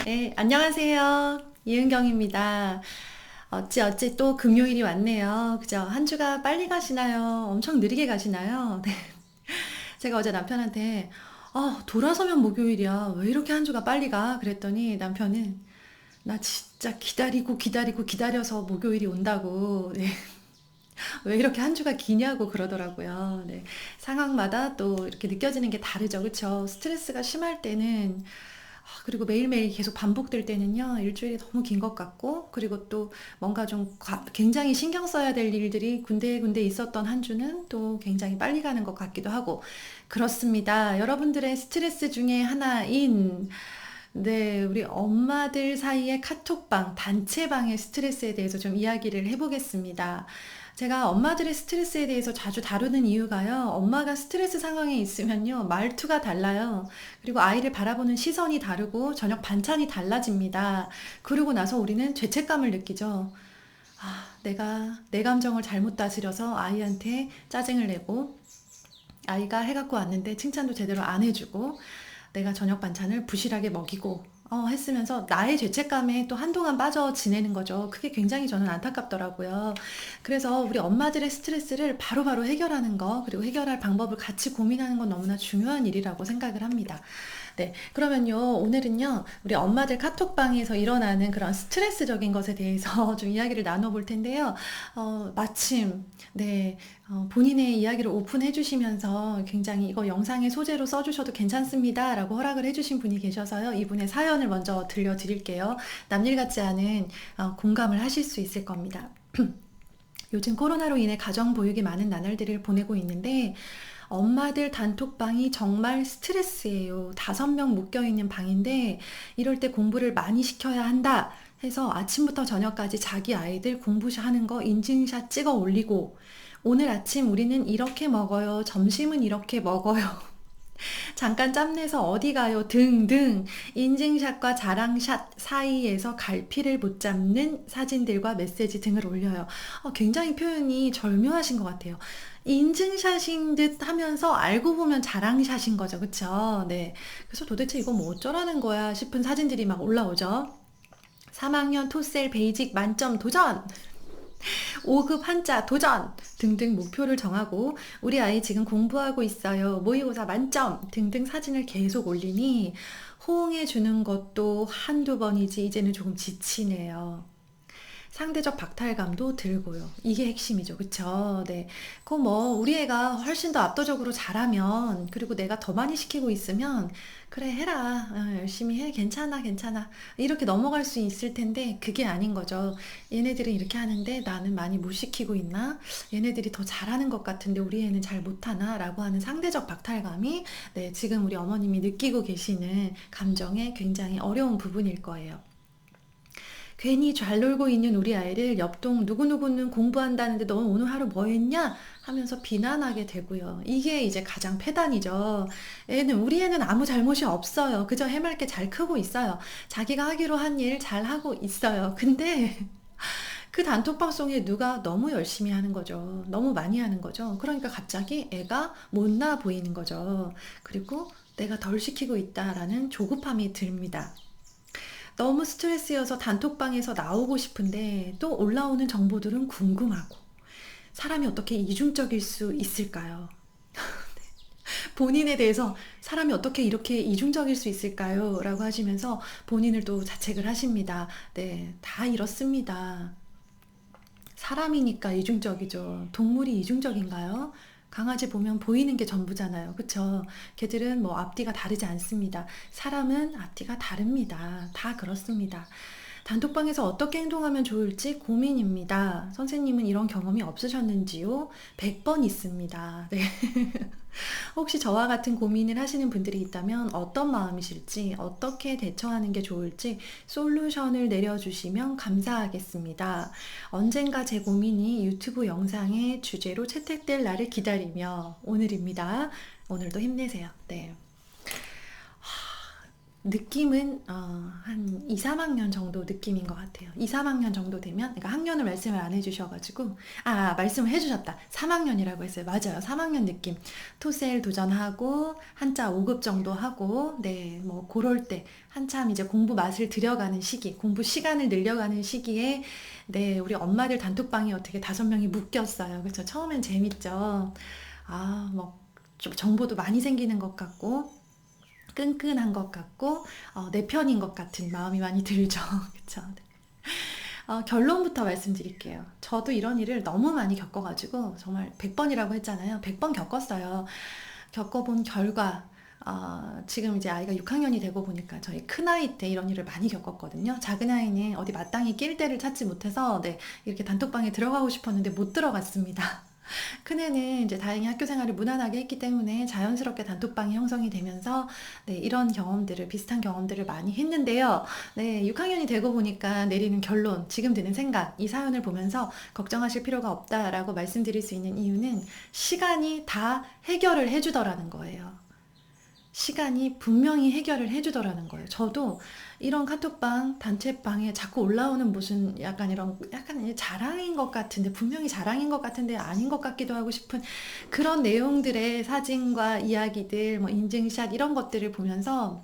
네, 안녕하세요. 이은경입니다. 어찌 또 금요일이 왔네요. 그죠? 한 주가 빨리 가시나요? 엄청 느리게 가시나요? 네. 제가 어제 남편한테, 돌아서면 목요일이야. 왜 이렇게 한 주가 빨리 가? 그랬더니 남편은, 나 진짜 기다리고 기다리고 기다려서 목요일이 온다고. 네. 왜 이렇게 한 주가 기냐고 그러더라고요. 네. 상황마다 또 이렇게 느껴지는 게 다르죠. 그쵸? 스트레스가 심할 때는 그리고 매일매일 계속 반복될 때는요, 일주일이 너무 긴 것 같고, 그리고 또 뭔가 좀 굉장히 신경 써야 될 일들이 군데군데 있었던 한 주는 또 굉장히 빨리 가는 것 같기도 하고, 그렇습니다. 여러분들의 스트레스 중에 하나인, 네, 우리 엄마들 사이의 카톡방, 단체방의 스트레스에 대해서 좀 이야기를 해보겠습니다. 제가 엄마들의 스트레스에 대해서 자주 다루는 이유가요, 엄마가 스트레스 상황에 있으면요, 말투가 달라요. 그리고 아이를 바라보는 시선이 다르고 저녁 반찬이 달라집니다. 그러고 나서 우리는 죄책감을 느끼죠. 내가 내 감정을 잘못 다스려서 아이한테 짜증을 내고 아이가 해갖고 왔는데 칭찬도 제대로 안 해주고 내가 저녁 반찬을 부실하게 먹이고 했으면서 나의 죄책감에 또 한동안 빠져 지내는 거죠. 그게 굉장히 저는 안타깝더라고요. 그래서 우리 엄마들의 스트레스를 바로바로 해결하는 거, 그리고 해결할 방법을 같이 고민하는 건 너무나 중요한 일이라고 생각을 합니다. 네, 그러면요, 오늘은요, 우리 엄마들 카톡방에서 일어나는 그런 스트레스적인 것에 대해서 좀 이야기를 나눠볼 텐데요. 마침, 네, 본인의 이야기를 오픈해 주시면서 굉장히 이거 영상의 소재로 써주셔도 괜찮습니다 라고 허락을 해주신 분이 계셔서요. 이분의 사연을 먼저 들려드릴게요. 남일 같지 않은 공감을 하실 수 있을 겁니다. 요즘 코로나로 인해 가정보육이 많은 나날들을 보내고 있는데 엄마들 단톡방이 정말 스트레스예요. 5명 묶여있는 방인데 이럴 때 공부를 많이 시켜야 한다 해서 아침부터 저녁까지 자기 아이들 공부하는 거 인증샷 찍어 올리고 오늘 아침 우리는 이렇게 먹어요. 점심은 이렇게 먹어요. 잠깐 짬내서 어디 가요 등등 인증샷과 자랑샷 사이에서 갈피를 못 잡는 사진들과 메시지 등을 올려요. 굉장히 표현이 절묘하신 것 같아요. 인증샷인 듯 하면서 알고 보면 자랑샷인 거죠. 그쵸? 네. 그래서 도대체 이거 뭐 어쩌라는 거야 싶은 사진들이 막 올라오죠. 3학년 토셀 베이직 만점 도전! 5급 한자 도전 등등 목표를 정하고 우리 아이 지금 공부하고 있어요. 모의고사 만점 등등 사진을 계속 올리니 호응해 주는 것도 한두 번이지 이제는 조금 지치네요. 상대적 박탈감도 들고요. 이게 핵심이죠. 그쵸? 네. 그 뭐, 우리 애가 훨씬 더 압도적으로 잘하면, 그리고 내가 더 많이 시키고 있으면, 그래, 해라. 열심히 해. 괜찮아, 괜찮아. 이렇게 넘어갈 수 있을 텐데, 그게 아닌 거죠. 얘네들은 이렇게 하는데, 나는 많이 못 시키고 있나? 얘네들이 더 잘하는 것 같은데, 우리 애는 잘 못하나? 라고 하는 상대적 박탈감이, 네, 지금 우리 어머님이 느끼고 계시는 감정의 굉장히 어려운 부분일 거예요. 괜히 잘 놀고 있는 우리 아이를 옆동 누구누구는 공부한다는데 너 오늘 하루 뭐 했냐? 하면서 비난하게 되고요. 이게 이제 가장 패단이죠. 우리 애는 아무 잘못이 없어요. 그저 해맑게 잘 크고 있어요. 자기가 하기로 한 일 잘 하고 있어요. 근데 그 단톡 방송에 누가 너무 열심히 하는 거죠. 너무 많이 하는 거죠. 그러니까 갑자기 애가 못나 보이는 거죠. 그리고 내가 덜 시키고 있다라는 조급함이 듭니다. 너무 스트레스여서 단톡방에서 나오고 싶은데 또 올라오는 정보들은 궁금하고 사람이 어떻게 이중적일 수 있을까요? 본인에 대해서 사람이 어떻게 이렇게 이중적일 수 있을까요? 라고 하시면서 본인을 또 자책을 하십니다. 네, 다 이렇습니다. 사람이니까 이중적이죠. 동물이 이중적인가요? 강아지 보면 보이는 게 전부잖아요. 그쵸? 걔들은 뭐 앞뒤가 다르지 않습니다. 사람은 앞뒤가 다릅니다. 다 그렇습니다. 단톡방에서 어떻게 행동하면 좋을지 고민입니다. 선생님은 이런 경험이 없으셨는지요? 100번 있습니다. 네. 혹시 저와 같은 고민을 하시는 분들이 있다면 어떤 마음이실지, 어떻게 대처하는 게 좋을지 솔루션을 내려주시면 감사하겠습니다. 언젠가 제 고민이 유튜브 영상의 주제로 채택될 날을 기다리며 오늘입니다. 오늘도 힘내세요. 네. 느낌은 한 2, 3학년 정도 느낌인 것 같아요. 2, 3학년 정도 되면, 그러니까 학년을 말씀을 안 해주셔가지고, 말씀을 해주셨다. 3학년이라고 했어요. 맞아요. 3학년 느낌. 토셀 도전하고, 한자 5급 정도 하고, 네, 뭐, 그럴 때, 한참 이제 공부 맛을 들여가는 시기, 공부 시간을 늘려가는 시기에, 네, 우리 엄마들 단톡방에 어떻게 5명이 묶였어요. 그렇죠. 처음엔 재밌죠. 뭐, 좀 정보도 많이 생기는 것 같고, 끈끈한 것 같고, 내 편인 것 같은 마음이 많이 들죠. 그쵸? 네. 결론부터 말씀드릴게요. 저도 이런 일을 너무 많이 겪어가지고, 정말 100번이라고 했잖아요. 100번 겪었어요. 겪어본 결과, 지금 이제 아이가 6학년이 되고 보니까 저희 큰아이 때 이런 일을 많이 겪었거든요. 작은아이는 어디 마땅히 낄 데를 찾지 못해서, 네, 이렇게 단톡방에 들어가고 싶었는데 못 들어갔습니다. 큰애는 이제 다행히 학교 생활을 무난하게 했기 때문에 자연스럽게 단톡방이 형성이 되면서, 네, 이런 경험들을, 비슷한 경험들을 많이 했는데요. 네, 6학년이 되고 보니까 내리는 결론, 지금 드는 생각, 이 사연을 보면서 걱정하실 필요가 없다라고 말씀드릴 수 있는 이유는 시간이 다 해결을 해주더라는 거예요. 시간이 분명히 해결을 해주더라는 거예요. 저도 이런 카톡방, 단체방에 자꾸 올라오는 무슨 약간 이런, 약간 자랑인 것 같은데, 분명히 자랑인 것 같은데 아닌 것 같기도 하고 싶은 그런 내용들의 사진과 이야기들, 뭐 인증샷 이런 것들을 보면서,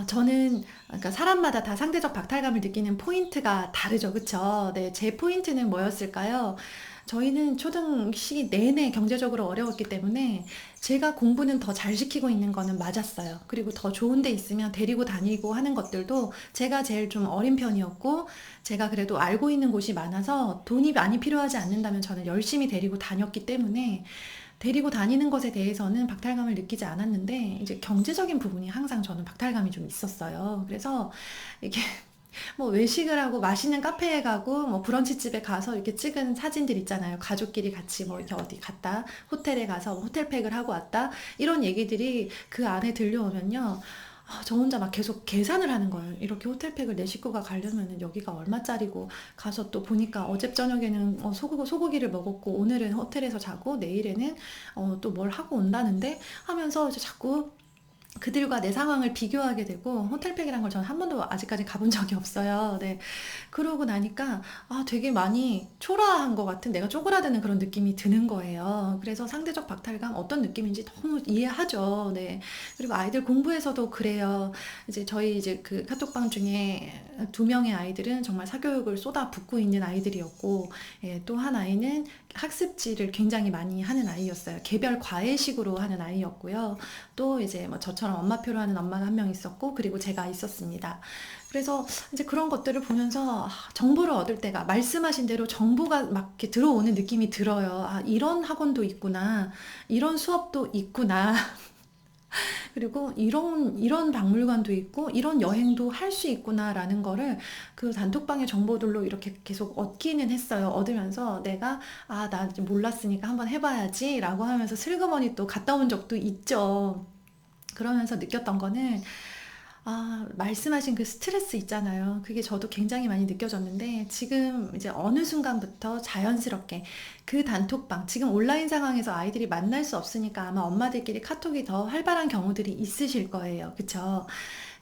저는, 그러니까 사람마다 다 상대적 박탈감을 느끼는 포인트가 다르죠. 그쵸? 네, 제 포인트는 뭐였을까요? 저희는 초등 시기 내내 경제적으로 어려웠기 때문에 제가 공부는 더 잘 시키고 있는 거는 맞았어요. 그리고 더 좋은 데 있으면 데리고 다니고 하는 것들도 제가 제일 좀 어린 편이었고, 제가 그래도 알고 있는 곳이 많아서 돈이 많이 필요하지 않는다면 저는 열심히 데리고 다녔기 때문에 데리고 다니는 것에 대해서는 박탈감을 느끼지 않았는데, 이제 경제적인 부분이 항상 저는 박탈감이 좀 있었어요. 그래서 이게 뭐 외식을 하고 맛있는 카페에 가고 뭐 브런치 집에 가서 이렇게 찍은 사진들 있잖아요. 가족끼리 같이 뭐 이렇게 어디 갔다, 호텔에 가서 뭐 호텔팩을 하고 왔다, 이런 얘기들이 그 안에 들려오면요, 저 혼자 막 계속 계산을 하는 거예요. 이렇게 호텔팩을 내 식구가 가려면은 여기가 얼마짜리고, 가서 또 보니까 어제 저녁에는 소고기를 먹었고, 오늘은 호텔에서 자고, 내일에는 또 뭘 하고 온다는데 하면서 이제 자꾸 그들과 내 상황을 비교하게 되고, 호텔팩이란 걸 저는 한 번도 아직까지 가본 적이 없어요. 네. 그러고 나니까 되게 많이 초라한 것 같은, 내가 쪼그라드는 그런 느낌이 드는 거예요. 그래서 상대적 박탈감 어떤 느낌인지 너무 이해하죠. 네. 그리고 아이들 공부에서도 그래요. 이제 저희 이제 그 카톡방 중에 2명의 아이들은 정말 사교육을 쏟아붓고 있는 아이들이었고, 예, 또 한 아이는 학습지를 굉장히 많이 하는 아이였어요. 개별 과외식으로 하는 아이였고요. 또 이제 뭐 저처럼 엄마표로 하는 엄마가 한 명 있었고, 그리고 제가 있었습니다. 그래서 이제 그런 것들을 보면서 정보를 얻을 때가, 말씀하신 대로 정보가 막 이렇게 들어오는 느낌이 들어요. 이런 학원도 있구나. 이런 수업도 있구나. 그리고 이런 박물관도 있고 이런 여행도 할 수 있구나라는 거를 그 단톡방의 정보들로 이렇게 계속 얻기는 했어요. 얻으면서 내가 나 몰랐으니까 한번 해봐야지 라고 하면서 슬그머니 또 갔다 온 적도 있죠. 그러면서 느꼈던 거는, 말씀하신 그 스트레스 있잖아요. 그게 저도 굉장히 많이 느껴졌는데, 지금 이제 어느 순간부터 자연스럽게 그 단톡방, 지금 온라인 상황에서 아이들이 만날 수 없으니까 아마 엄마들끼리 카톡이 더 활발한 경우들이 있으실 거예요. 그쵸?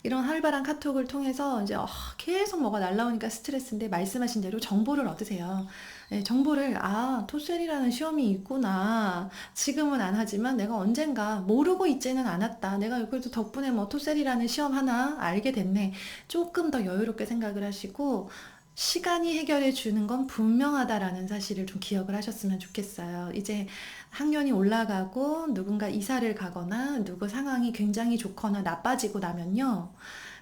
이런 활발한 카톡을 통해서 이제 계속 뭐가 날라오니까 스트레스인데, 말씀하신 대로 정보를 얻으세요. 네, 정보를, 토셀이라는 시험이 있구나. 지금은 안 하지만 내가 언젠가 모르고 있지는 않았다. 내가 그래도 덕분에 뭐 토셀이라는 시험 하나 알게 됐네. 조금 더 여유롭게 생각을 하시고, 시간이 해결해 주는 건 분명하다라는 사실을 좀 기억을 하셨으면 좋겠어요. 이제 학년이 올라가고 누군가 이사를 가거나 누구 상황이 굉장히 좋거나 나빠지고 나면요,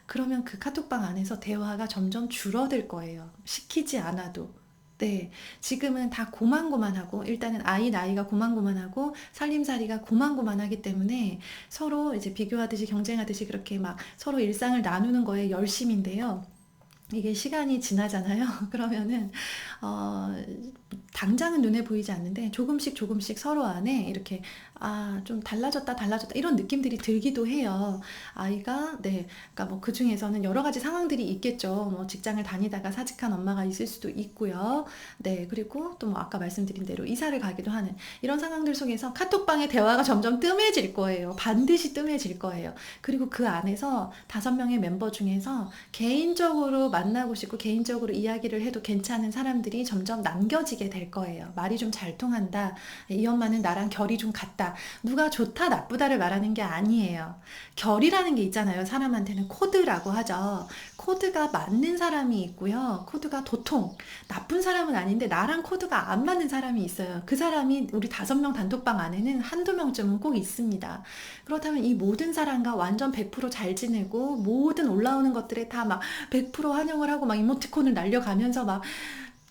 그러면 그 카톡방 안에서 대화가 점점 줄어들 거예요. 시키지 않아도. 네, 지금은 다 고만고만하고, 일단은 아이 나이가 고만고만하고 살림살이가 고만고만하기 때문에 서로 이제 비교하듯이 경쟁하듯이 그렇게 막 서로 일상을 나누는 거에 열심인데요. 이게 시간이 지나잖아요. 그러면은 당장은 눈에 보이지 않는데 조금씩 조금씩 서로 안에 이렇게 좀 달라졌다, 달라졌다, 이런 느낌들이 들기도 해요. 아이가, 네, 그러니까 뭐 그 중에서는 여러 가지 상황들이 있겠죠. 뭐 직장을 다니다가 사직한 엄마가 있을 수도 있고요. 네, 그리고 또 뭐 아까 말씀드린 대로 이사를 가기도 하는 이런 상황들 속에서 카톡방의 대화가 점점 뜸해질 거예요. 반드시 뜸해질 거예요. 그리고 그 안에서 5명의 멤버 중에서 개인적으로 만나고 싶고 개인적으로 이야기를 해도 괜찮은 사람들이 점점 남겨지게 될 거예요. 말이 좀 잘 통한다. 이 엄마는 나랑 결이 좀 같다. 누가 좋다 나쁘다를 말하는 게 아니에요. 결이라는 게 있잖아요. 사람한테는 코드라고 하죠. 코드가 맞는 사람이 있고요. 코드가 도통 나쁜 사람은 아닌데 나랑 코드가 안 맞는 사람이 있어요. 그 사람이 우리 5명 단톡방 안에는 한두 명쯤은 꼭 있습니다. 그렇다면 이 모든 사람과 완전 100%잘 지내고 모든 올라오는 것들에 다 막 100% 환영을 하고 막 이모티콘을 날려가면서 막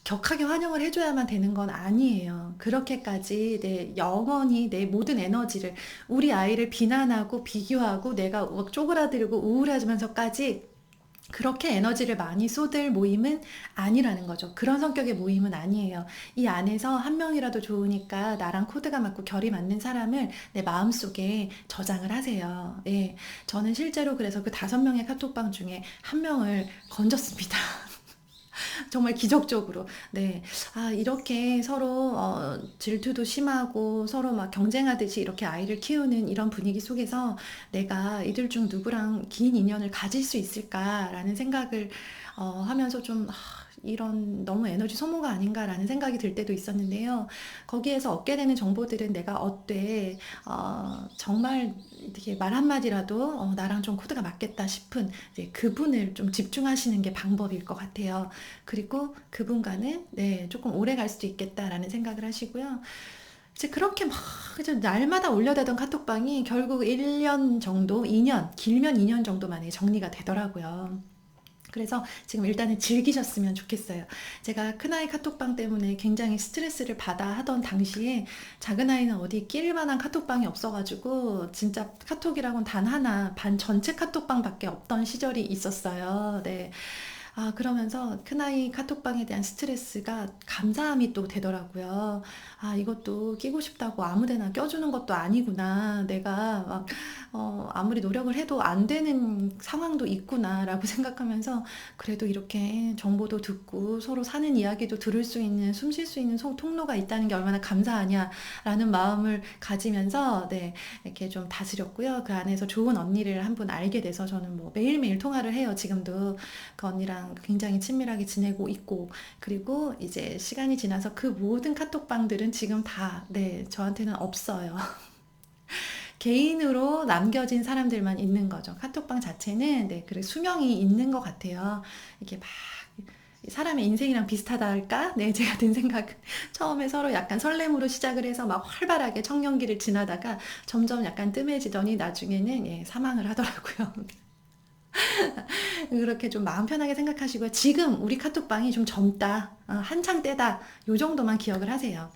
격하게 환영을 해줘야만 되는 건 아니에요. 그렇게까지 영원히 내 모든 에너지를 우리 아이를 비난하고 비교하고 내가 막 쪼그라들고 우울해지면서까지 그렇게 에너지를 많이 쏟을 모임은 아니라는 거죠. 그런 성격의 모임은 아니에요. 이 안에서 한 명이라도 좋으니까 나랑 코드가 맞고 결이 맞는 사람을 내 마음속에 저장을 하세요. 예. 저는 실제로 그래서 그 5명의 카톡방 중에 한 명을 건졌습니다. 정말 기적적으로. 네. 이렇게 서로 질투도 심하고 서로 막 경쟁하듯이 이렇게 아이를 키우는 이런 분위기 속에서 내가 이들 중 누구랑 긴 인연을 가질 수 있을까라는 생각을 하면서 좀 이런 너무 에너지 소모가 아닌가라는 생각이 들 때도 있었는데요. 거기에서 얻게 되는 정보들은 내가 어때 정말 이렇게 말 한마디라도 나랑 좀 코드가 맞겠다 싶은 이제 그분을 좀 집중하시는 게 방법일 것 같아요. 그리고 그분과는 네, 조금 오래 갈 수도 있겠다라는 생각을 하시고요. 이제 그렇게 막 이제 날마다 올려대던 카톡방이 결국 1년 정도, 2년, 길면 2년 정도 만에 정리가 되더라고요. 그래서 지금 일단은 즐기셨으면 좋겠어요. 제가 큰아이 카톡방 때문에 굉장히 스트레스를 받아 하던 당시에 작은아이는 어디 끼를 만한 카톡방이 없어가지고 진짜 카톡이라고는 단 하나, 반 전체 카톡방밖에 없던 시절이 있었어요. 네. 그러면서 큰아이 카톡방에 대한 스트레스가 감사함이 또 되더라고요. 이것도 끼고 싶다고 아무데나 껴주는 것도 아니구나. 내가 막, 아무리 노력을 해도 안 되는 상황도 있구나라고 생각하면서 그래도 이렇게 정보도 듣고 서로 사는 이야기도 들을 수 있는, 숨 쉴 수 있는 통로가 있다는 게 얼마나 감사하냐라는 마음을 가지면서 네, 이렇게 좀 다스렸고요. 그 안에서 좋은 언니를 한 분 알게 돼서 저는 뭐 매일매일 통화를 해요. 지금도 그 언니랑 굉장히 친밀하게 지내고 있고, 그리고 이제 시간이 지나서 그 모든 카톡방들은 지금 다, 네, 저한테는 없어요. 개인으로 남겨진 사람들만 있는 거죠. 카톡방 자체는, 네, 그래, 수명이 있는 것 같아요. 이게 막, 사람의 인생이랑 비슷하다 할까? 네, 제가 든 생각은 처음에 서로 약간 설렘으로 시작을 해서 막 활발하게 청년기를 지나다가 점점 약간 뜸해지더니 나중에는 예, 사망을 하더라고요. 그렇게 좀 마음 편하게 생각하시고요. 지금 우리 카톡방이 좀 젊다, 한창 때다, 요 정도만 기억을 하세요.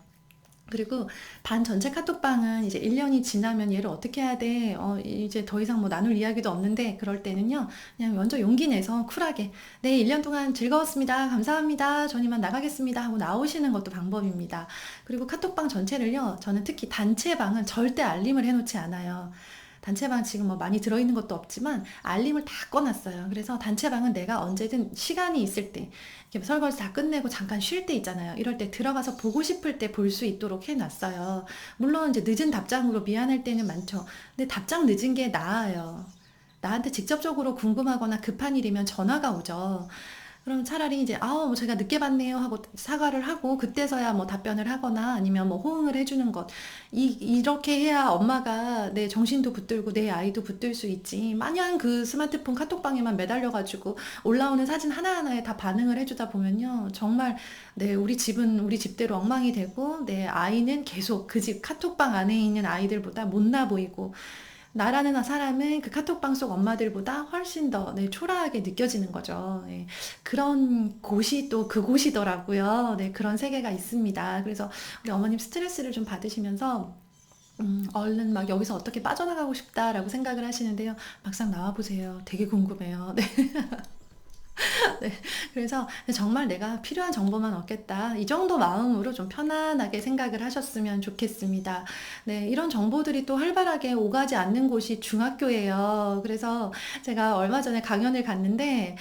그리고 반 전체 카톡방은 이제 1년이 지나면 얘를 어떻게 해야 돼? 이제 더 이상 뭐 나눌 이야기도 없는데 그럴 때는요. 그냥 먼저 용기 내서 쿨하게 네, 1년 동안 즐거웠습니다. 감사합니다. 전 이만 나가겠습니다. 하고 나오시는 것도 방법입니다. 그리고 카톡방 전체를요. 저는 특히 단체방은 절대 알림을 해놓지 않아요. 단체방 지금 뭐 많이 들어있는 것도 없지만 알림을 다 꺼놨어요. 그래서 단체방은 내가 언제든 시간이 있을 때 이렇게 설거지 다 끝내고 잠깐 쉴 때 있잖아요. 이럴 때 들어가서 보고 싶을 때 볼 수 있도록 해놨어요. 물론 이제 늦은 답장으로 미안할 때는 많죠. 근데 답장 늦은 게 나아요. 나한테 직접적으로 궁금하거나 급한 일이면 전화가 오죠. 그럼 차라리 이제 뭐 제가 늦게 봤네요 하고 사과를 하고 그때서야 뭐 답변을 하거나 아니면 뭐 호응을 해주는 것, 이렇게 해야 엄마가 내 정신도 붙들고 내 아이도 붙들 수 있지. 마냥 그 스마트폰 카톡방에만 매달려가지고 올라오는 사진 하나하나에 다 반응을 해주다 보면요 정말 네, 우리 집은 우리 집대로 엉망이 되고 내 아이는 계속 그 집 카톡방 안에 있는 아이들보다 못나 보이고, 나라는 사람은 그 카톡방 속 엄마들보다 훨씬 더 네, 초라하게 느껴지는 거죠. 네, 그런 곳이 또 그곳이더라고요. 네, 그런 세계가 있습니다. 그래서 우리 어머님 스트레스를 좀 받으시면서 얼른 막 여기서 어떻게 빠져나가고 싶다라고 생각을 하시는데요. 막상 나와 보세요. 되게 궁금해요. 네. 네. 그래서 정말 내가 필요한 정보만 얻겠다. 이 정도 마음으로 좀 편안하게 생각을 하셨으면 좋겠습니다. 네. 이런 정보들이 또 활발하게 오가지 않는 곳이 중학교예요. 그래서 제가 얼마 전에 강연을 갔는데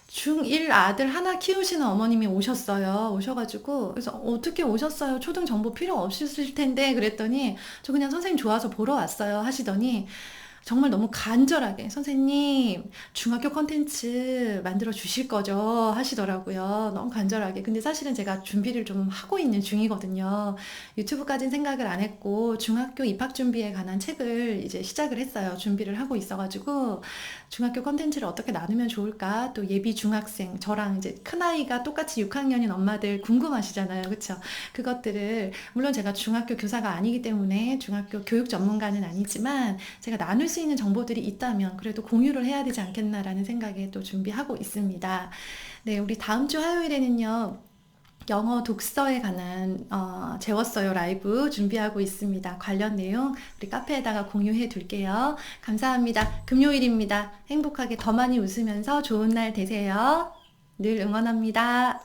중1 아들 하나 키우시는 어머님이 오셨어요. 오셔가지고, 그래서 어떻게 오셨어요? 초등 정보 필요 없으실 텐데. 그랬더니, 저 그냥 선생님 좋아서 보러 왔어요. 하시더니, 정말 너무 간절하게 선생님 중학교 콘텐츠 만들어 주실 거죠 하시더라고요. 너무 간절하게. 근데 사실은 제가 준비를 좀 하고 있는 중이거든요. 유튜브까지는 생각을 안 했고 중학교 입학 준비에 관한 책을 이제 시작을 했어요. 준비를 하고 있어가지고 중학교 콘텐츠를 어떻게 나누면 좋을까, 또 예비 중학생 저랑 이제 큰아이가 똑같이 6학년인 엄마들 궁금하시잖아요. 그쵸? 그것들을 물론 제가 중학교 교사가 아니기 때문에 중학교 교육 전문가는 아니지만 제가 나눌 수 있는 정보들이 있다면 그래도 공유를 해야 되지 않겠나라는 생각에 또 준비하고 있습니다. 네, 우리 다음 주 화요일에는요. 영어 독서에 관한 재웠어요 라이브 준비하고 있습니다. 관련 내용 우리 카페에다가 공유해 둘게요. 감사합니다. 금요일입니다. 행복하게 더 많이 웃으면서 좋은 날 되세요. 늘 응원합니다.